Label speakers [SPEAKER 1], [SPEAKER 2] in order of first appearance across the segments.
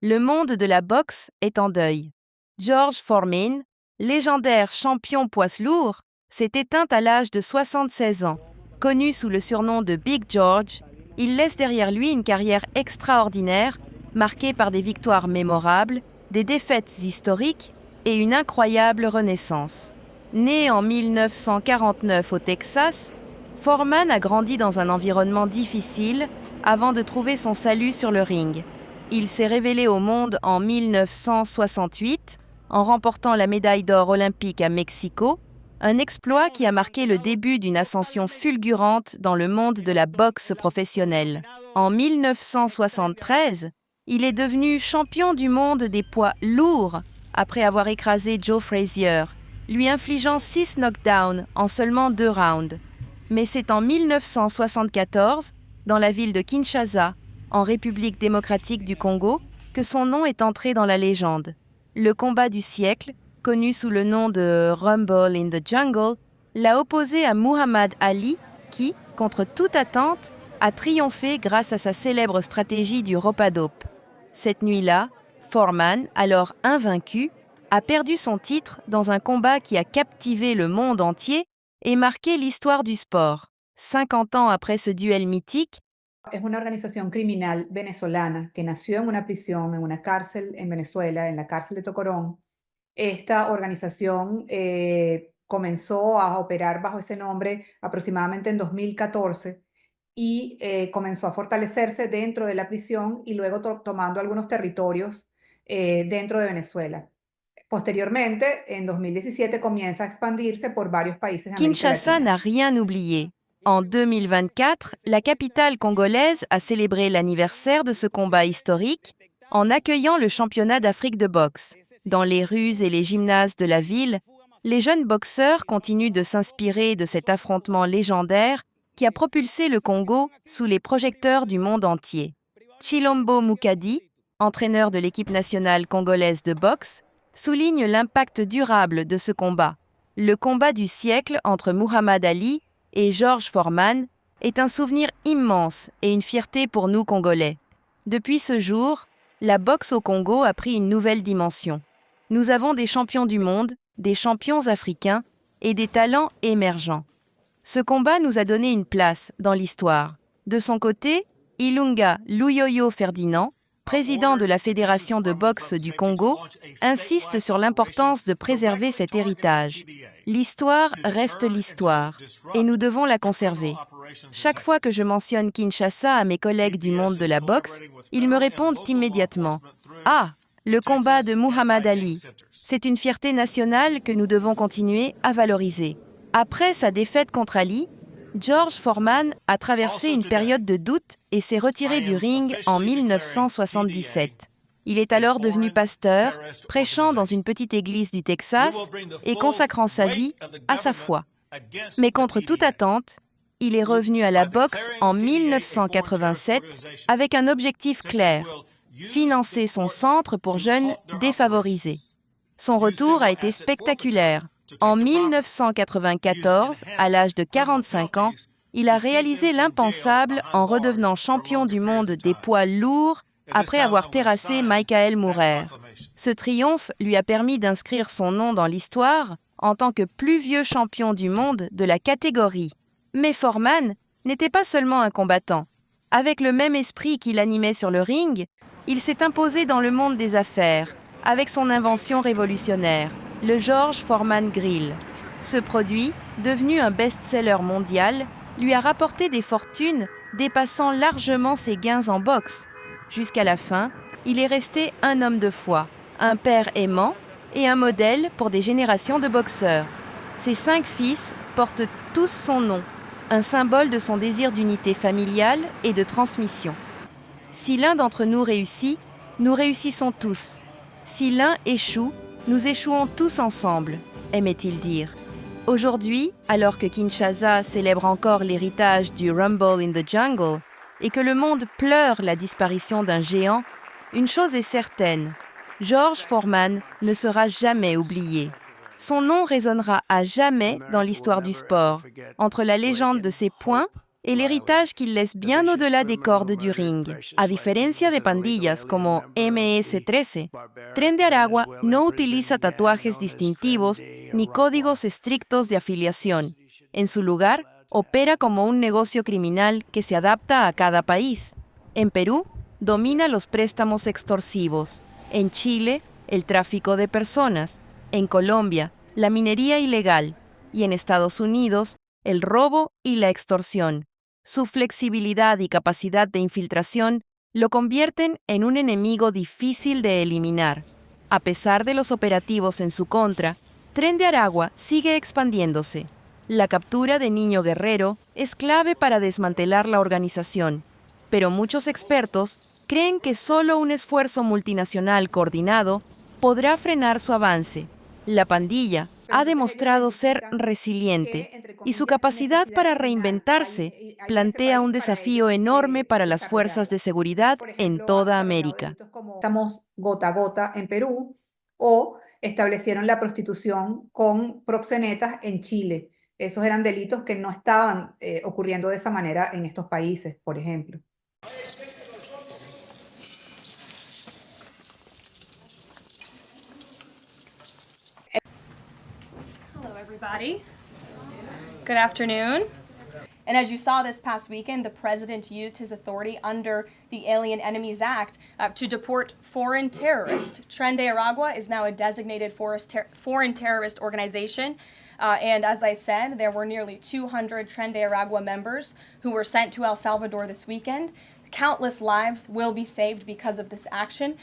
[SPEAKER 1] Le monde de la boxe est en deuil. George Foreman, légendaire champion poids lourd, s'est éteint à l'âge de 76 ans. Connu sous le surnom de Big George, il laisse derrière lui une carrière extraordinaire, marquée par des victoires mémorables, des défaites historiques et une incroyable renaissance. Né en 1949 au Texas, Foreman a grandi dans un environnement difficile avant de trouver son salut sur le ring. Il s'est révélé au monde en 1968 en remportant la médaille d'or olympique à Mexico, un exploit qui a marqué le début d'une ascension fulgurante dans le monde de la boxe professionnelle. En 1973, il est devenu champion du monde des poids lourds après avoir écrasé Joe Frazier, lui infligeant 6 knockdowns en seulement 2 rounds. Mais c'est en 1974, dans la ville de Kinshasa, en République démocratique du Congo, que son nom est entré dans la légende. Le combat du siècle, connu sous le nom de Rumble in the Jungle, l'a opposé à Muhammad Ali, qui, contre toute attente, a triomphé grâce à sa célèbre stratégie du rope-a-dope. Cette nuit-là, Foreman, alors invaincu, a perdu son titre dans un combat qui a captivé le monde entier et marqué l'histoire du sport. 50 ans après ce duel mythique,
[SPEAKER 2] Es una organización criminal venezolana que nació en una prisión, en una cárcel en Venezuela, en la cárcel de Tocorón. Esta organización comenzó a operar bajo ese nombre aproximadamente en 2014 y comenzó a fortalecerse dentro de la prisión y luego tomando algunos territorios dentro de Venezuela. Posteriormente, en 2017, comienza a expandirse por varios países de América
[SPEAKER 1] Kinshasa
[SPEAKER 2] Latina.
[SPEAKER 1] n'a rien oublié. En 2024, la capitale congolaise a célébré l'anniversaire de ce combat historique en accueillant le championnat d'Afrique de boxe. Dans les rues et les gymnases de la ville, les jeunes boxeurs continuent de s'inspirer de cet affrontement légendaire qui a propulsé le Congo sous les projecteurs du monde entier. Chilombo Mukadi, entraîneur de l'équipe nationale congolaise de boxe, souligne l'impact durable de ce combat. Le combat du siècle entre Muhammad Ali et George Foreman est un souvenir immense et une fierté pour nous Congolais. Depuis ce jour, la boxe au Congo a pris une nouvelle dimension. Nous avons des champions du monde, des champions africains et des talents émergents. Ce combat nous a donné une place dans l'histoire. De son côté, Ilunga Luyoyo Ferdinand, président de la Fédération de boxe du Congo, insiste sur l'importance de préserver cet héritage. L'histoire reste l'histoire, et nous devons la conserver. Chaque fois que je mentionne Kinshasa à mes collègues du monde de la boxe, ils me répondent immédiatement « Ah, le combat de Muhammad Ali, c'est une fierté nationale que nous devons continuer à valoriser. » Après sa défaite contre Ali, George Foreman a traversé une période de doute et s'est retiré du ring en 1977. Il est alors devenu pasteur, prêchant dans une petite église du Texas et consacrant sa vie à sa foi. Mais contre toute attente, il est revenu à la boxe en 1987 avec un objectif clair, financer son centre pour jeunes défavorisés. Son retour a été spectaculaire. En 1994, à l'âge de 45 ans, il a réalisé l'impensable en redevenant champion du monde des poids lourds après avoir terrassé Michael Moorer. Ce triomphe lui a permis d'inscrire son nom dans l'histoire en tant que plus vieux champion du monde de la catégorie. Mais Foreman n'était pas seulement un combattant. Avec le même esprit qui l'animait sur le ring, il s'est imposé dans le monde des affaires avec son invention révolutionnaire, le George Foreman Grill. Ce produit, devenu un best-seller mondial, lui a rapporté des fortunes dépassant largement ses gains en boxe. Jusqu'à la fin, il est resté un homme de foi, un père aimant et un modèle pour des générations de boxeurs. Ses 5 fils portent tous son nom, un symbole de son désir d'unité familiale et de transmission. Si l'un d'entre nous réussit, nous réussissons tous. Si l'un échoue, nous échouons tous ensemble, aimait-il dire. Aujourd'hui, alors que Kinshasa célèbre encore l'héritage du Rumble in the Jungle et que le monde pleure la disparition d'un géant, une chose est certaine, George Foreman ne sera jamais oublié. Son nom résonnera à jamais dans l'histoire du sport, entre la légende de ses poings El héritage qu'ils laissent bien au-delà des cordes du ring. A diferencia de pandillas como MS-13, Tren de Aragua no utiliza tatuajes distintivos ni códigos estrictos de afiliación. En su lugar, opera como un negocio criminal que se adapta a cada país. En Perú, domina los préstamos extorsivos. En Chile, el tráfico de personas. En Colombia, la minería ilegal. Y en Estados Unidos, el robo y la extorsión. Su flexibilidad y capacidad de infiltración lo convierten en un enemigo difícil de eliminar. A pesar de los operativos en su contra, Tren de Aragua sigue expandiéndose. La captura de Niño Guerrero es clave para desmantelar la organización, pero muchos expertos creen que solo un esfuerzo multinacional coordinado podrá frenar su avance. La pandilla ha demostrado ser resiliente y su capacidad para reinventarse plantea un desafío enorme para las fuerzas de seguridad
[SPEAKER 2] por
[SPEAKER 1] en
[SPEAKER 2] ejemplo, han
[SPEAKER 1] toda
[SPEAKER 2] desarrollado
[SPEAKER 1] América.
[SPEAKER 2] delitos como estamos gota a gota en Perú o establecieron la prostitución con proxenetas en Chile. Esos eran delitos que no estaban ocurriendo de esa manera en estos países, por ejemplo.
[SPEAKER 3] Hello, everybody. Good afternoon. And as you saw this past weekend, the president used his authority under the Alien Enemies Act to deport foreign terrorists. Tren de Aragua is now a designated foreign terrorist organization. And as I said, there were nearly 200 Tren de Aragua members who were sent to El Salvador this weekend. Countless lives will be saved because of this action.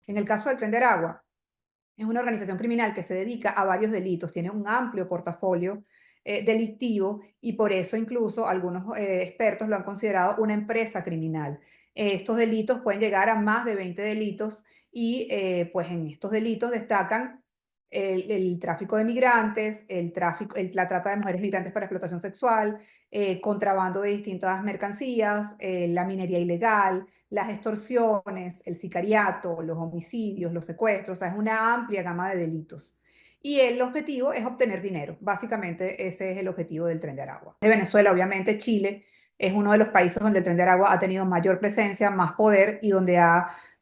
[SPEAKER 2] En el caso del Tren de Aragua, es una organización criminal que se dedica a varios delitos, tiene un amplio portafolio delictivo y por eso incluso algunos expertos lo han considerado una empresa criminal. Estos delitos pueden llegar a más de 20 delitos y pues en estos delitos destacan el tráfico de migrantes, la trata de mujeres migrantes para explotación sexual, contrabando de distintas mercancías, la minería ilegal, las extorsiones, el sicariato, los homicidios, los secuestros, o sea, es una amplia gama de delitos. Y el objetivo es obtener dinero. Básicamente ese es el objetivo del Tren de Aragua. De Venezuela, obviamente Chile es uno de los países donde el Tren de Aragua ha tenido mayor presencia, más poder y donde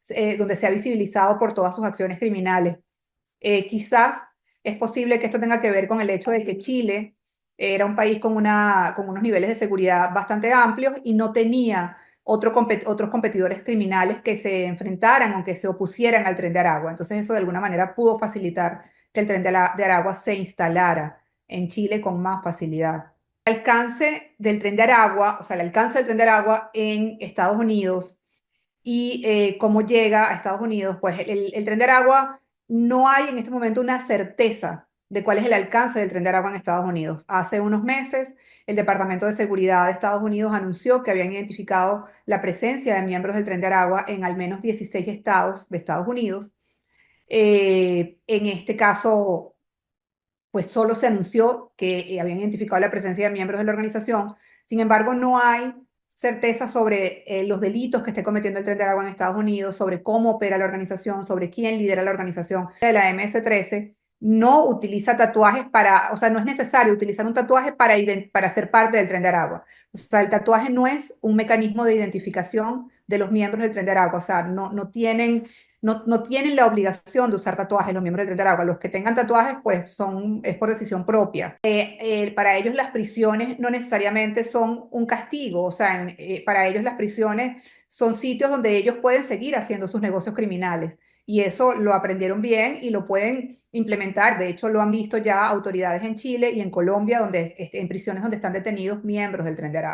[SPEAKER 2] se ha visibilizado por todas sus acciones criminales. Quizás es posible que esto tenga que ver con el hecho de que Chile era un país con unos niveles de seguridad bastante amplios y no tenía otros competidores criminales que se enfrentaran o que se opusieran al Tren de Aragua. Entonces eso de alguna manera pudo facilitar que el Tren de Aragua se instalara en Chile con más facilidad. El alcance del Tren de Aragua, o sea, el alcance del Tren de Aragua en Estados Unidos y cómo llega a Estados Unidos, pues el Tren de Aragua no hay en este momento una certeza de cuál es el alcance del Tren de Aragua en Estados Unidos. Hace unos meses, el Departamento de Seguridad de Estados Unidos anunció que habían identificado la presencia de miembros del Tren de Aragua en al menos 16 estados de Estados Unidos. En este caso, pues solo se anunció que habían identificado la presencia de miembros de la organización. Sin embargo, no hay certeza sobre los delitos que esté cometiendo el Tren de Aragua en Estados Unidos, sobre cómo opera la organización, sobre quién lidera la organización. De la MS-13 no utiliza tatuajes o sea, no es necesario utilizar un tatuaje para ser parte del Tren de Aragua. O sea, el tatuaje no es un mecanismo de identificación de los miembros del Tren de Aragua. O sea, no tienen la obligación de usar tatuajes los miembros del Tren de Aragua. Los que tengan tatuajes, pues es por decisión propia. Para ellos las prisiones no necesariamente son un castigo, o sea, para ellos las prisiones son sitios donde ellos pueden seguir haciendo sus negocios criminales. Y eso lo aprendieron bien y lo pueden implementar. De hecho, lo han visto ya autoridades en Chile y en Colombia, en prisiones donde están detenidos miembros del Tren de Aragua.